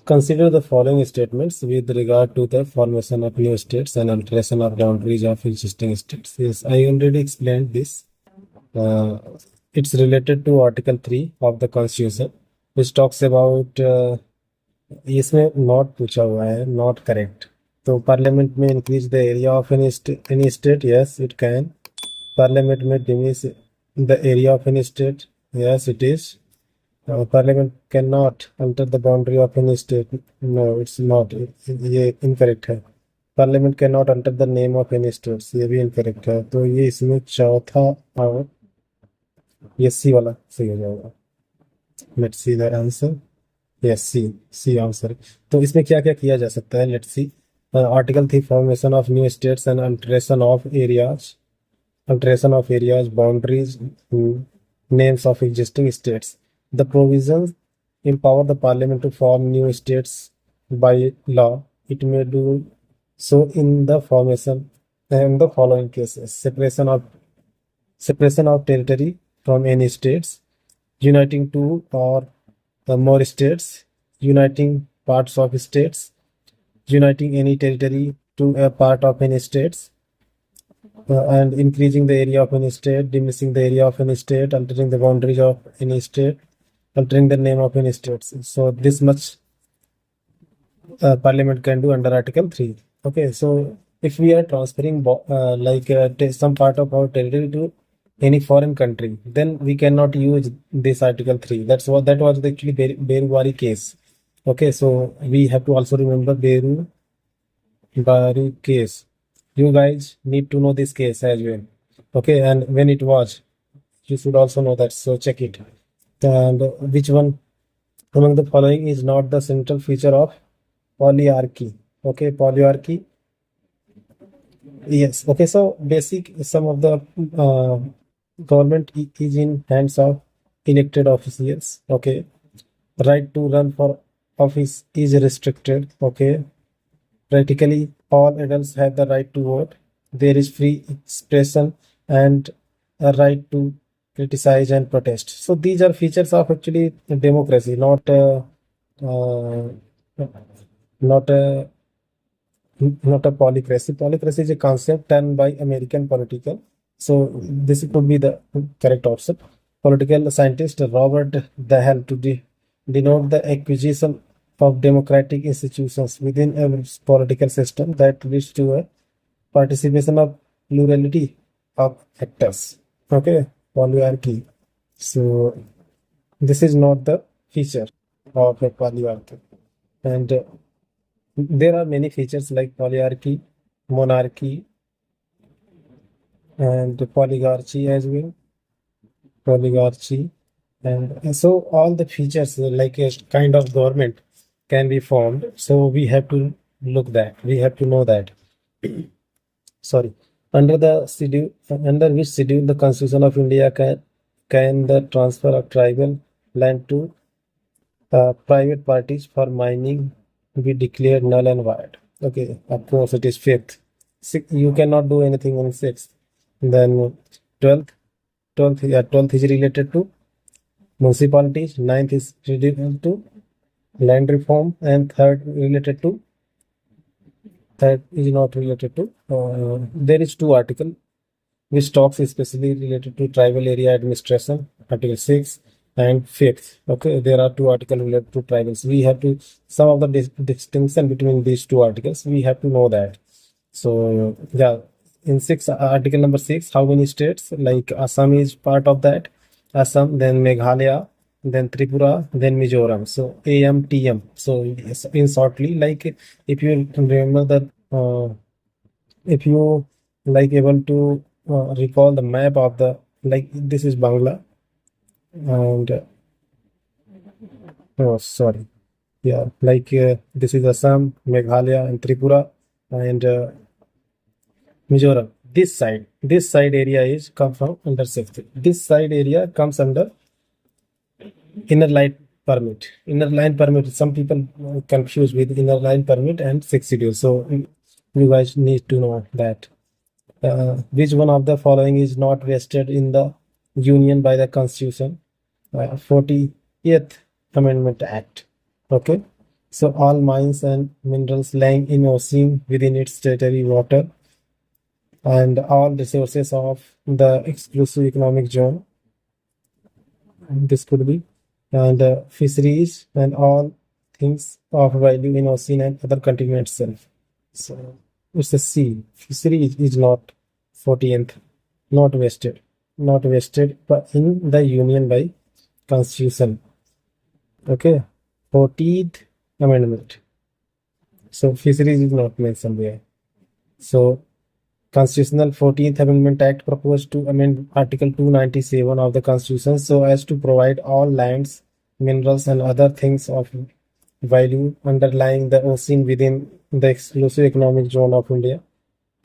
Consider the following statements with regard to the formation of new states and alteration of boundaries of existing states. Yes, I already explained this. Uh, it's related to Article 3 of the Constitution, which talks about इसमें not पूछा हुआ है, not correct. तो parliament में increase the area of any state, yes it can. Parliament में diminish the area of any state, yes it is. Parliament can not alter the boundary of any state, no it's not, ये incorrect है. Parliament can not alter the name of any states, ये भी incorrect है. तो ये इसमें चौथा और ये सी वाला सही हो जाएगा. Let's see the answer. Yes C answer. तो इसमें क्या क्या किया जा सकता है, let's see. Article 3 formation of new states and alteration of areas boundaries, names of existing states. The provisions empower the parliament to form new states by law. It may do so in the formation and the following cases: separation of territory from any states, uniting two or more states, uniting parts of states, uniting any territory to a part of any states, and increasing the area of any state, diminishing the area of any state, altering the boundaries of any state, altering the name of any states. So this much parliament can do under Article 3. Okay, so if we are transferring some part of our territory to any foreign country, then we cannot use this Article 3. That was actually Beruwari case. Okay, so we have to also remember Beruwari case. You guys need to know this case as well. Okay, and when it was, you should also know that, so check it. And which one among the following is not the central feature of polyarchy? Okay, polyarchy. Yes. Okay, so basic, some of the government is in hands of elected officials. Okay, right to run for office is restricted. Okay, practically all adults have the right to vote. There is free expression and a right to criticize and protest. So these are features of actually democracy, not a polycracy. Polycracy is a concept done by American political. So this could be the correct option. Political scientist Robert Dahl to denote the acquisition of democratic institutions within a political system that leads to a participation of plurality of actors. Okay, polyarchy. So this is not the feature of a polyarchy. And there are many features like polyarchy, monarchy, and polygarchy as well. Polygarchy. And so all the features like a kind of government can be formed. So we have to look that. We have to know that. Sorry. Under which schedule the Constitution of India can the transfer of tribal land to private parties for mining be declared null and void? Okay, of course it is 5th. You cannot do anything on 6th. Then 12th is related to municipalities. 9th is related to land reform, and third is not related to. There is 2 article which talks especially related to tribal area administration, Article 6 and 5th. Okay, there are 2 articles related to tribals. We have to, some of the distinction between these 2 articles, we have to know that. So yeah, in article number 6, how many states? Like Assam is part of that. Assam, then Meghalaya, then Tripura, then Mizoram. So AMTM. So in shortly, like if you remember that, if you like able to recall the map of the, like this is Bangla, and oh sorry, yeah, like this is Assam, Meghalaya, and Tripura, and Mizoram. This side area is come from under 6th. This side area comes under inner line permit. Inner line permit, some people confuse with inner line permit and 6th schedule. So you guys need to know that. Which one of the following is not vested in the Union by the Constitution? 40th Amendment Act. Okay. So all mines and minerals lying in ocean within its territory water and all resources of the exclusive economic zone. This could be and fisheries and all things of value in ocean and other continent itself. So it's a sea. Fishery is not 14th, not vested, but in the union by constitution. Okay, 14th amendment. So fisheries is not mentioned there. So Constitutional 14th Amendment Act proposed to amend Article 297 of the Constitution so as to provide all lands, minerals, and other things of value underlying the ocean within the exclusive economic zone of India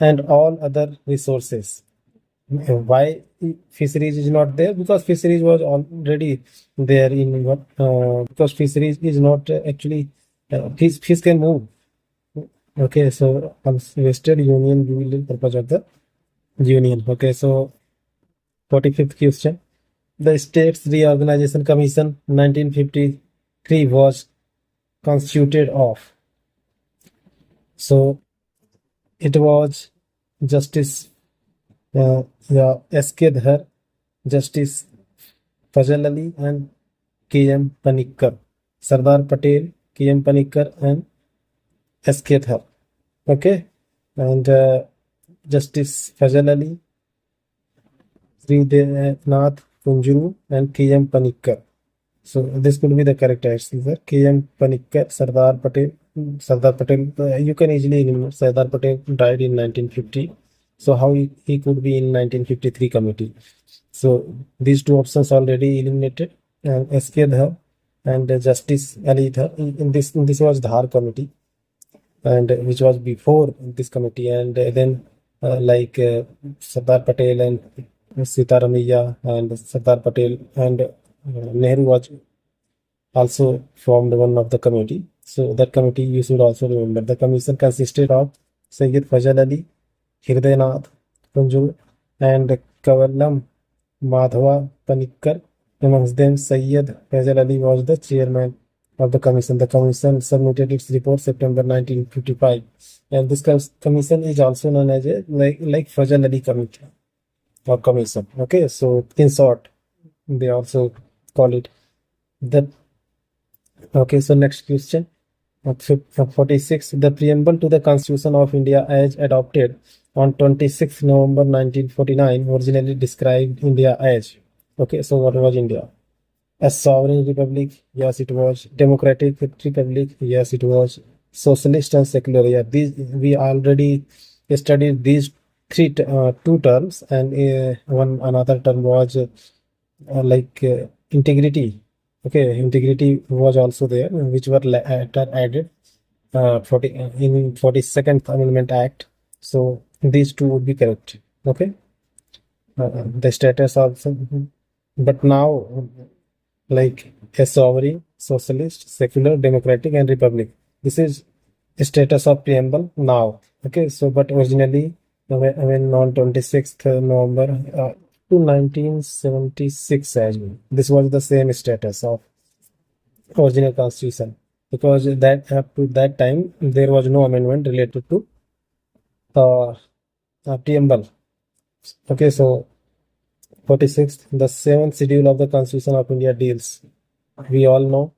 and all other resources. Why fisheries is not there? Because fisheries was already there in what? Because fisheries is not actually fish can move. Okay, so vested union will purpose of the union. Okay, so 45th question. The States Reorganization Commission 1953 was constituted of. So it was Justice S.K. Dhar, Justice Fazal Ali and K.M. Panikkar. Sardar Patel, K.M. Panikkar and S.K. Dhar. Okay, and Justice Fazal Ali, Sridenath Kunjuru and K.M. Panikkar. So this could be the correct answer. K.M. Panikkar, Sardar Patel. Sardar Patel, you can easily remember. Sardar Patel died in 1950. So how he could be in 1953 committee? So these two options already eliminated. And S.K. Dhar and Justice Ali Dhar. In this was Dhar committee, and which was before this committee, and then Sardar Patel and Sitaramaiya and Sardar Patel and Nehru was also formed one of the committee. So that committee you should also remember. The commission consisted of Sayyid Fazal Ali, Hridaynath Kunjur and Kavalam Madhava Panikkar. Amongst them, Sayyid Fazal Ali was the chairman of the commission. The commission submitted its report September 1955, and this commission is also known as a like Fazal Ali Committee or commission. Okay, so in short, they also call it that. Okay, so next question. 46. The preamble to the Constitution of India as adopted on 26 November 1949 originally described India as. Okay, so what was India? A sovereign republic? Yes, it was. Democratic republic? Yes, it was. Socialist and secular? Yeah, these we already studied these two terms, and one another term was integrity. Okay, integrity was also there, which were added 42nd Amendment Act. So these two would be correct. Okay, the status also, but now like a sovereign, socialist, secular, democratic, and republic. This is status of preamble now. Okay, so but originally when on 26th November to 1976 as well, this was the same status of original constitution, because that up to that time there was no amendment related to preamble. Okay, so 46th, the 7th schedule of the Constitution of India deals. We all know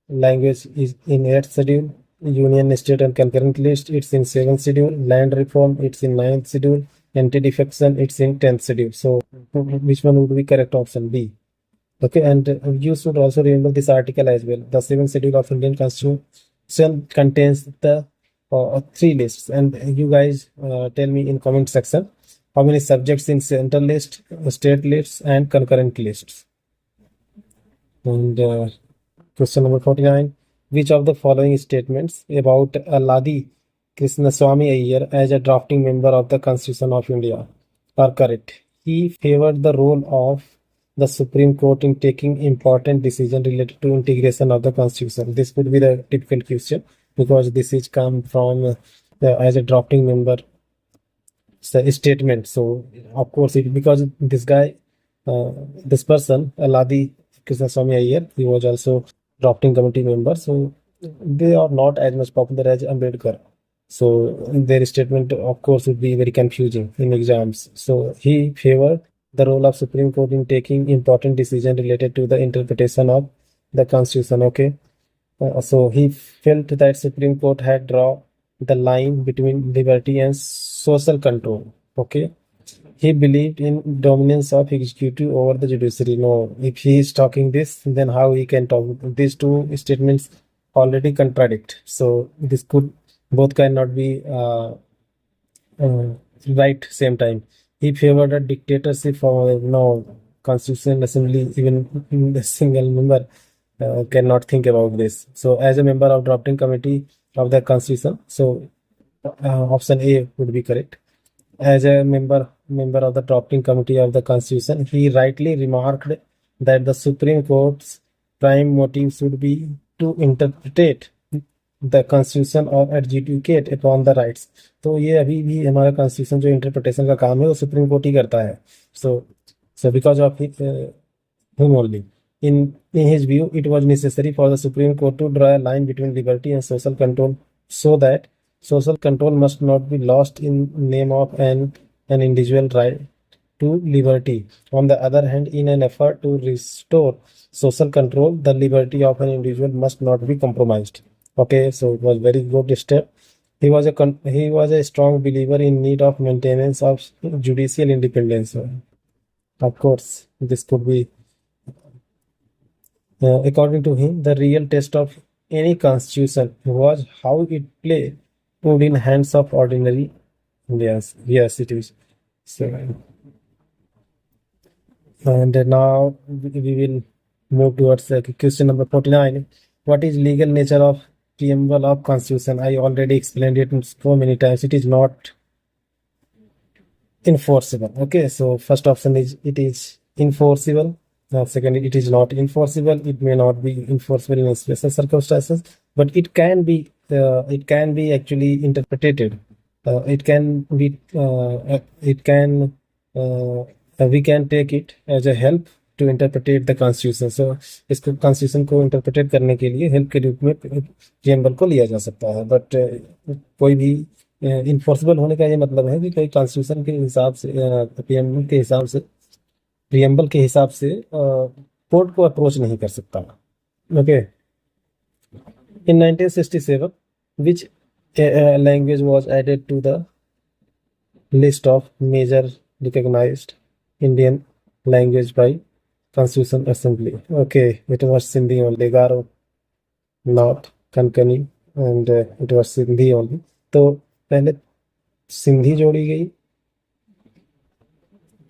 language is in 8th schedule, union, state and concurrent list, it's in 7th schedule, land reform, it's in 9th schedule, anti-defection, it's in 10th schedule. So which one would be correct option? B. Okay, and you should also remember this article as well. The 7th schedule of Indian Constitution contains the 3 lists, and you guys tell me in comment section how many subjects in central list, state lists, and concurrent lists. And question number 49. Which of the following statements about Aladi Krishnaswamy Iyer as a drafting member of the Constitution of India are correct? He favored the role of the Supreme Court in taking important decisions related to integration of the Constitution. This could be the typical question, because this is come from as a drafting member statement. So of course because this guy, this person Aladi Krishnaswamy Iyer, he was also drafting committee member, so they are not as much popular as Ambedkar. So their statement, of course, would be very confusing in exams. So he favored the role of Supreme Court in taking important decisions related to the interpretation of the Constitution. Okay, so he felt that Supreme Court had drawn the line between liberty and social control. Okay, he believed in dominance of executive over the judiciary. No, if he is talking this, then how he can talk? These two statements already contradict. So this could both cannot be uh, right same time. He favored a dictatorship for no constitutional assembly. Even the single member cannot think about this. So as a member of drafting committee of the constitution, so option A would be correct. As a member of the drafting committee of the Constitution, he rightly remarked that the Supreme Court's prime motive should be to interpret the Constitution or adjudicate upon the rights. तो ये अभी भी हमारा constitution जो interpretation का काम है वो सुप्रीम कोर्ट ही करता है. So because of him only. In his view, it was necessary for the Supreme Court to draw a line between liberty and social control so that social control must not be lost in name of an individual right to liberty. On the other hand, in an effort to restore social control, the liberty of an individual must not be compromised. Okay, so it was very good step. He was a strong believer in need of maintenance of judicial independence. Of course, this could be according to him, the real test of any constitution was how it played in hands of ordinary. Yes, it is. So, and now we will move towards question number 49. What is legal nature of preamble of constitution? I already explained it so many times. It is not enforceable. Okay, so first option is it is enforceable. Second, it is not enforceable. It may not be enforceable in special circumstances, but it can be. It can be actually interpreted. It can be. It can. We can take it as a help to interpret the constitution. So इसको constitution को interpret करने के लिए help के रूप में preamble को लिया जा सकता है. But कोई भी इन्फोर्सिबल होने का ये मतलब है कि कोई कॉन्स्टिट्यूशन के हिसाब से प्रियम्बल के हिसाब से कोर्ट को अप्रोच नहीं कर सकता. Okay, in 1967 which language was added to the list of major recognised Indian language by constitution assembly. Okay, it was Sindhi only, Garo not, Konkani, and it was Sindhi only. तो पहले सिंधी जोड़ी गई,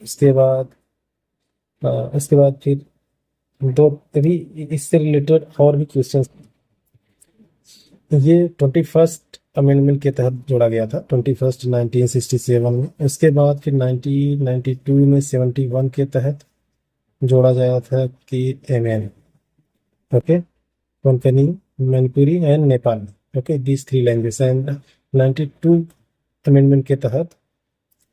उसके बाद फिर दो अभी इससे रिलेटेड और भी क्वेश्चन. ये 21st अमेंडमेंट के तहत जोड़ा गया था, 21st 1967 में. उसके बाद फिर 1992 में 71 के तहत जोड़ा गया था कि M N. Okay, Konkani, Manipuri and Nepali. Okay, these three language. And 92 amendment के तहत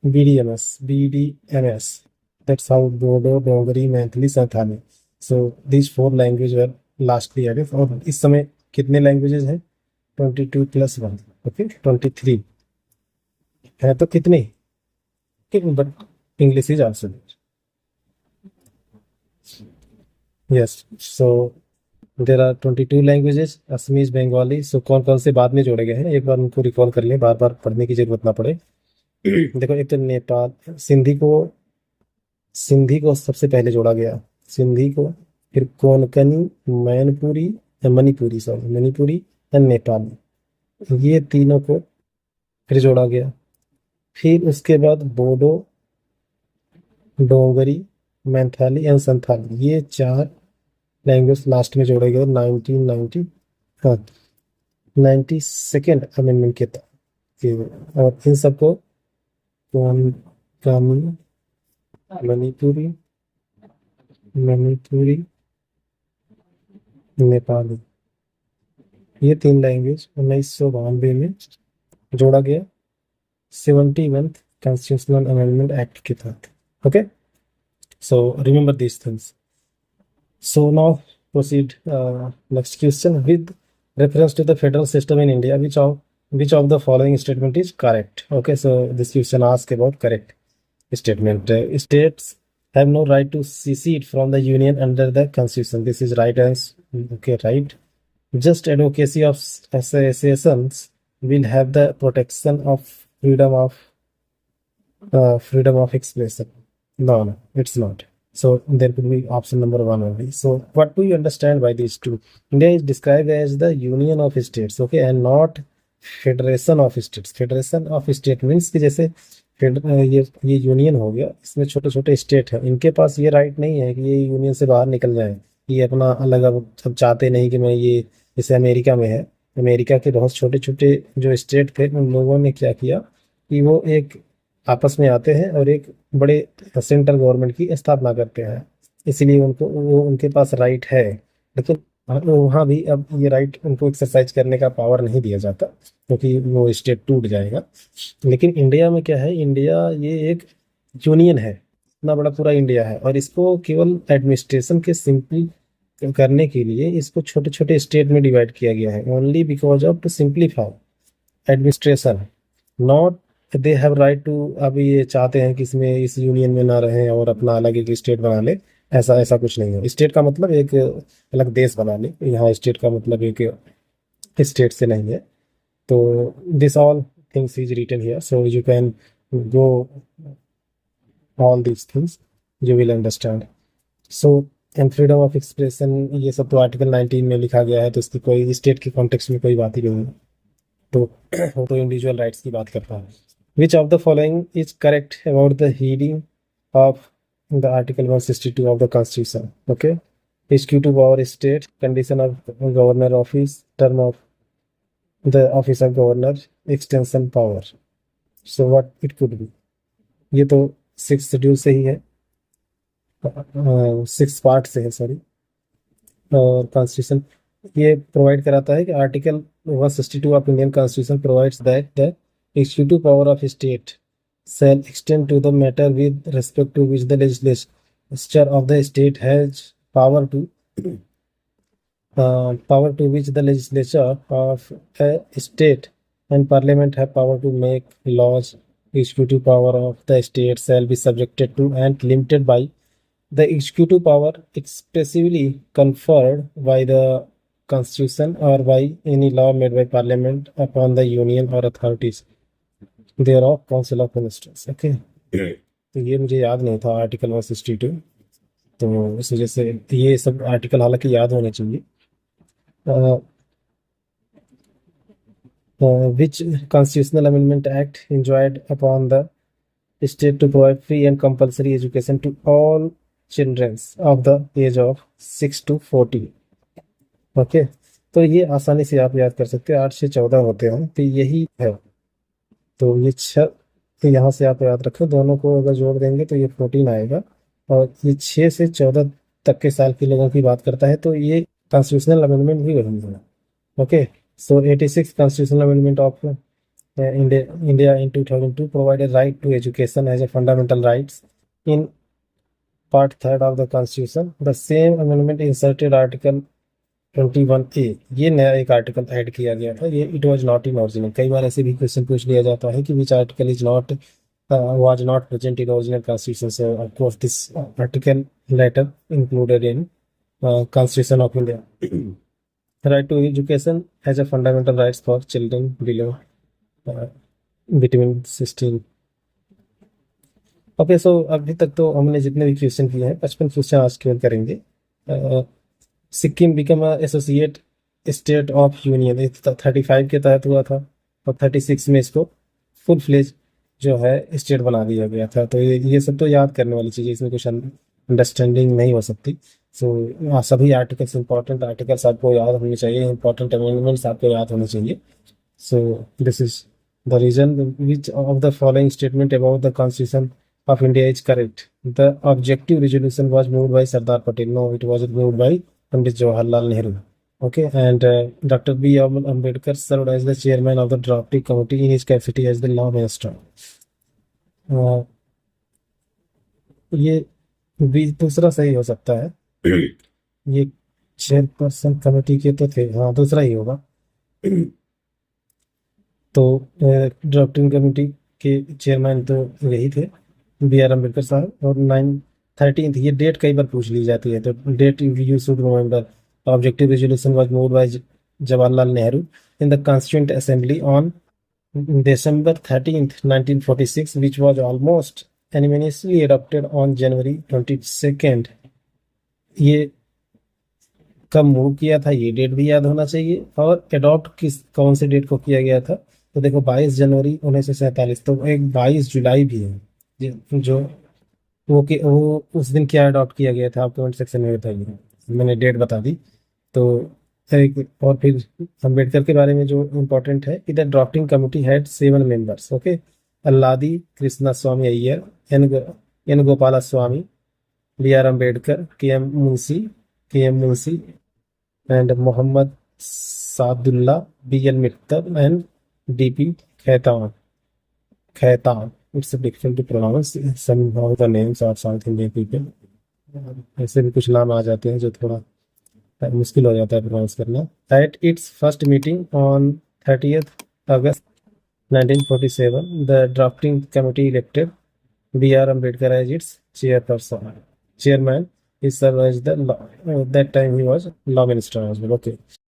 BDMS, that's how Bodo, Dongari, Maithili, Santhali. So these four languages were lastly added. और इस समय कितने लैंग्वेजेस हैं? 22 + 1. ओके, 23 है. तो कितने? But English is also there. Yes, so there are 22 languages, Assamese, Bengali. So कौन कौन से बाद में जोड़े गए हैं एक बार उनको रिकॉल कर लें, बार बार पढ़ने की जरूरत ना पड़े. देखो, एक तो नेपाल, सिंधी को सबसे पहले जोड़ा गया, सिंधी को. फिर कोंकणी, मणिपुरी एंड नेपाली, ये तीनों को फिर जोड़ा गया. फिर उसके बाद बोडो, डोंगरी, मैंथाली एंड संथाली, ये 4 लैंग्वेज लास्ट में जोड़े गए 92nd अमेंडमेंट के तहत. और इन सबको कोंकणी, मणिपुरी, नेपाली, ये 3 लैंग्वेज 1992 में जोड़ा गया 71th कॉन्स्टिट्यूशनल अमेंडमेंट एक्ट के तहत. Okay, so remember these things. So now proceed next question with reference to the federal system in India, which of the following statement is correct? Okay, so this question asks about correct statement. States have no right to secede from the union under the constitution. This is right answer. Okay, right. Just advocacy of associations will have the protection of freedom of expression. No, it's not. So there could be option number one only. So what do you understand by these two? India is described as the union of states, okay, and not federation of states. Federation of state means कि जैसे ये union हो गया, इसमें छोटे छोटे state हैं, इनके पास ये राइट नहीं है कि ये यूनियन से बाहर निकल जाए, ये अपना अलग, अब सब चाहते नहीं कि मैं ये, जैसे अमेरिका में है, अमेरिका के बहुत छोटे छोटे जो स्टेट थे उन लोगों ने क्या किया कि वो एक आपस में आते हैं और एक बड़े सेंट्रल गवर्नमेंट की स्थापना करते हैं, इसीलिए उनको वो उनके पास राइट है, लेकिन वहाँ भी अब ये राइट उनको एक्सरसाइज करने का पावर नहीं दिया जाता क्योंकि वो स्टेट टूट जाएगा. लेकिन इंडिया में क्या है, इंडिया ये एक यूनियन है, इतना बड़ा पूरा इंडिया है, और इसको केवल एडमिनिस्ट्रेशन के सिंपल करने के लिए इसको छोटे छोटे स्टेट में डिवाइड किया गया है, only because of to simplify administration, not they have right to. अब ये चाहते हैं कि इसमें इस यूनियन में ना रहें और अपना अलग एक स्टेट बना ले, ऐसा ऐसा कुछ नहीं है. स्टेट का मतलब एक अलग देश बना ले, यहाँ स्टेट का मतलब एक स्टेट से नहीं है. तो this all things is written here, so you can go all this things, you will understand. So and freedom of expression, ये सब तो आर्टिकल 19 में लिखा गया है, तो इसकी कोई स्टेट के कॉन्टेक्स्ट में कोई बात ही नहीं है, तो वो तो इंडिविजुअल राइट्स की बात करता है. विच of the following is correct about the heading of the article 162 of the constitution? Okay, executive power state, condition of governor office, term of the office of governor, extension power. So what it could be? ये तो 6th schedule से ही है, 6th part से है, sorry. और constitution ये provide कराता है कि article 162 of Indian constitution provides that the executive power of state shall extend to the matter with respect to which the legislature of the state has power to which the legislature of a state and parliament have power to make laws. Executive power of the state shall be subjected to and limited by the executive power expressly conferred by the constitution or by any law made by parliament upon the union or authorities their of council of ministers. Okay, तो ये मुझे याद नहीं था article 162, तो इस वजह से ये सब आर्टिकल हालांकि याद होने चाहिए. Which constitutional amendment act enjoined upon the state to provide free and compulsory education to all children of the age of 6 to 14. Okay, तो ये आसानी से आप याद कर सकते हैं, 8 से 14 होते हैं, तो यही है. तो ये 6, तो यहाँ से आप याद रखें, दोनों को अगर जोड़ देंगे तो ये 14 आएगा, और ये 6 से 14 तक के साल के लोगों की बात करता है, तो ये कॉन्स्टिट्यूशनल अमेंडमेंट भी वही है. Okay, so 86 constitutional amendment of India in 2002 provided right to education as a fundamental rights in part 3 of the constitution. The same amendment inserted article 21A, ये नया एक आर्टिकल ऐड किया गया था. ये it was not in original. कई बार ऐसे भी क्वेश्चन पूछ लिया जाता है कि which article is not was not present in original constitution. So of course this article later included in constitution of India. Right to education as a fundamental rights for children below between 16. Okay, so अभी तक तो हमने जितने भी question किए हैं 55 question आज केवल करेंगे. Sikkim become associate state of union 35 के तहत हुआ था, और 36 में इसको फुल फ्लेज जो है स्टेट बना दिया गया था. तो ये सब तो याद करने वाली चीज़ें, इसमें कुछ अंडरस्टैंडिंग नहीं हो सकती. सो सभी आर्टिकल्स, इंपॉर्टेंट आर्टिकल्स आपको याद होने चाहिए, इंपॉर्टेंट अमेंडमेंट्स आपको याद होने चाहिए. So this is the reason which of the following statement about the constitution of India is correct. The objective resolution was moved by Sardar Patel. No, it wasn't moved by Pandit Jawaharlal Nehru. Okay, and Dr. B. Ambedkar served as the chairman of the drafting committee in his capacity as the law minister. ये भी दूसरा सही हो सकता है. ये chairperson committee के तो थे, हाँ दूसरा ही होगा। तो ड्राफ्टिंग कमेटी के चेयरमैन तो यही थे, बी आर अम्बेडकर साहब। और 9/13, ये डेट कई बार पूछ ली जाती है, तो date you should remember. Objective resolution was moved by Jawaharlal Nehru in the constituent assembly on December 13th, 1946, which was almost unanimously adopted on January 22nd। ये कब मूव किया था, ये डेट भी याद होना चाहिए। और एडॉप्ट किस कौन से डेट को किया गया था, तो देखो 22 जनवरी 1947, तो एक 22 जुलाई भी है जो वो उस दिन क्या अडॉप्ट किया गया था, आप कमेंट सेक्शन में बताइए। मैंने डेट बता दी। तो एक और फिर अम्बेडकर के बारे में जो इम्पोर्टेंट है कि the drafting committee had 7 members. Okay, Alladi Krishnaswami Ayyar, N Gopalaswami, B R Ambedkar, K M Munshi and Mohammad Saadulla, B L Mittal and D P Khaitan. Khaitan, it's difficult to pronounce, some of the names are south Indian people. ऐसे भी कुछ नाम आ जाते हैं जो थोड़ा मुश्किल हो जाता है प्रोनाउंस करना। At its first meeting on 30th August 1947, the drafting committee elected B R Ambedkar as its chairman. He served as that time he was law minister as well. Okay.